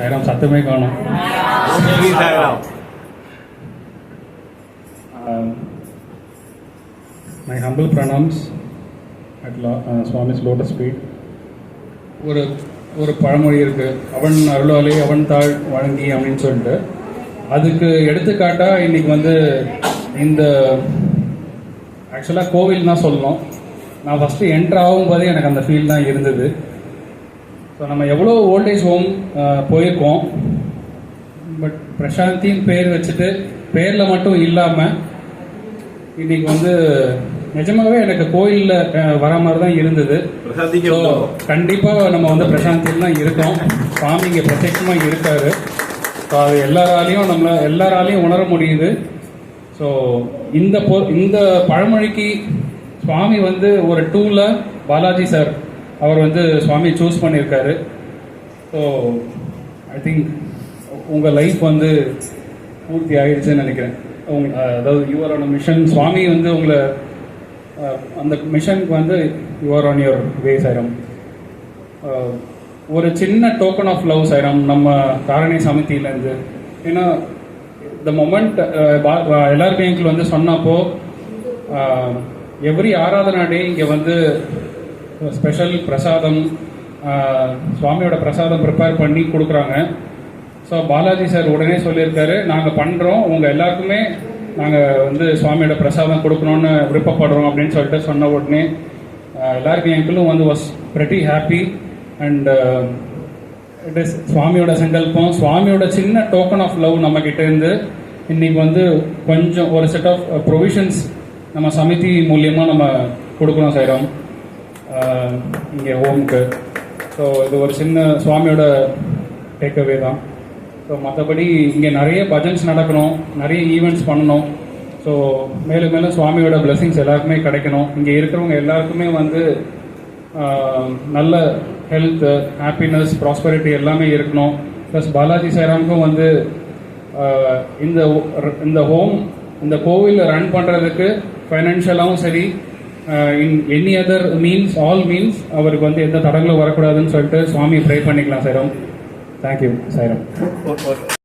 சாய்ராம் சத்தமே காணும். My humble pranams at Swami's lotus feet. ஒரு பழமொழி இருக்கு, அவன் அருளாலே அவன் தாழ் வழங்கி அப்படின்னு சொல்லிட்டு. அதுக்கு எடுத்துக்காட்டா இன்னைக்கு வந்து இந்த ஆக்சுவலாக கோவில் தான் சொல்லணும். நான் ஃபஸ்ட்டு என்ட்ரு ஆகும்போதே எனக்கு அந்த ஃபீல் தான் இருந்தது. ஸோ நம்ம எவ்வளோ ஓல்டேஜ் ஹோம் போயிருக்கோம், பட் பிரசாந்தின்னு பேர் வச்சுட்டு பேரில் மட்டும் இல்லாமல் இன்னைக்கு வந்து நிஜமாகவே எனக்கு கோயிலில் வர மாதிரி தான் இருந்தது. ஸோ கண்டிப்பாக நம்ம வந்து பிரசாந்தியில் தான் இருக்கோம். சுவாமி இங்கே பிரத்யட்சமாக இருக்காரு. ஸோ அது எல்லாராலையும் உணர முடியுது. ஸோ இந்த பழமொழிக்கு சுவாமி வந்து ஒரு டூல பாலாஜி சார் அவர் வந்து சுவாமி சூஸ் பண்ணியிருக்காரு. ஸோ ஐ திங்க் உங்கள் லைஃப் வந்து பூர்த்தி ஆகிடுச்சுன்னு நினைக்கிறேன். அதாவது யூஆர் ஆன் மிஷன். சுவாமி வந்து உங்களை அந்த மிஷனுக்கு வந்து you're on your way Sairam. ஒரு சின்ன டோக்கன் ஆஃப் லவ் சாய்ராம் நம்ம காரணி சமிதியிலேருந்து. ஏன்னா த மொமெண்ட் எல்லாருமே எங்களுக்கு வந்து சொன்னப்போ எவ்ரி ஆராதனா டே இங்கே வந்து ஸ்பெஷல் பிரசாதம், சுவாமியோட பிரசாதம் ப்ரிப்பேர் பண்ணி கொடுக்குறாங்க. ஸோ பாலாஜி சார் உடனே சொல்லியிருக்காரு, நாங்கள் பண்ணுறோம், உங்கள் எல்லாருக்குமே நாங்கள் வந்து சுவாமியோட பிரசாதம் கொடுக்கணும்னு விருப்பப்படுறோம் அப்படின்னு சொல்லிட்டு சொன்ன உடனே எல்லாருக்கும் எங்களும் வந்து was pretty happy. And it is சுவாமியோட சங்கல்பம், சுவாமியோட சின்ன டோக்கன் ஆஃப் லவ் நம்ம கிட்ட இருந்து இன்னைக்கு வந்து கொஞ்சம் ஒரு செட் ஆஃப் ப்ரொவிஷன்ஸ் நம்ம சமிதி மூலியமாக நம்ம கொடுக்கணும் சாய்ராம் இங்கே ஹோம்க்கு. ஸோ இது ஒரு சின்ன சுவாமியோட டேக்அவே தான். ஸோ மற்றபடி இங்கே நிறைய பஜன்ஸ் நடக்கணும், நிறைய ஈவெண்ட்ஸ் பண்ணணும். ஸோ மேலும் மேலும் சுவாமியோட பிளெஸிங்ஸ் எல்லாருக்குமே கிடைக்கணும். இங்கே இருக்கிறவங்க எல்லாருக்குமே வந்து நல்ல ஹெல்த், ஹாப்பினஸ், ப்ராஸ்பரிட்டி எல்லாமே இருக்கணும். ப்ளஸ் பாலாஜி சாய்ராமுக்கும் வந்து இந்த ஹோம், இந்த கோவில் ரன் பண்ணுறதுக்கு ஃபைனான்ஷியலாகவும் சரி, in any other means, all means அவருக்கு வந்து எந்த தடங்களும் வரக்கூடாதுன்னு சொல்லிட்டு சுவாமி ப்ரே பண்ணிக்கலாம் சாய்ராம். தேங்க்யூ சாய்ராம்.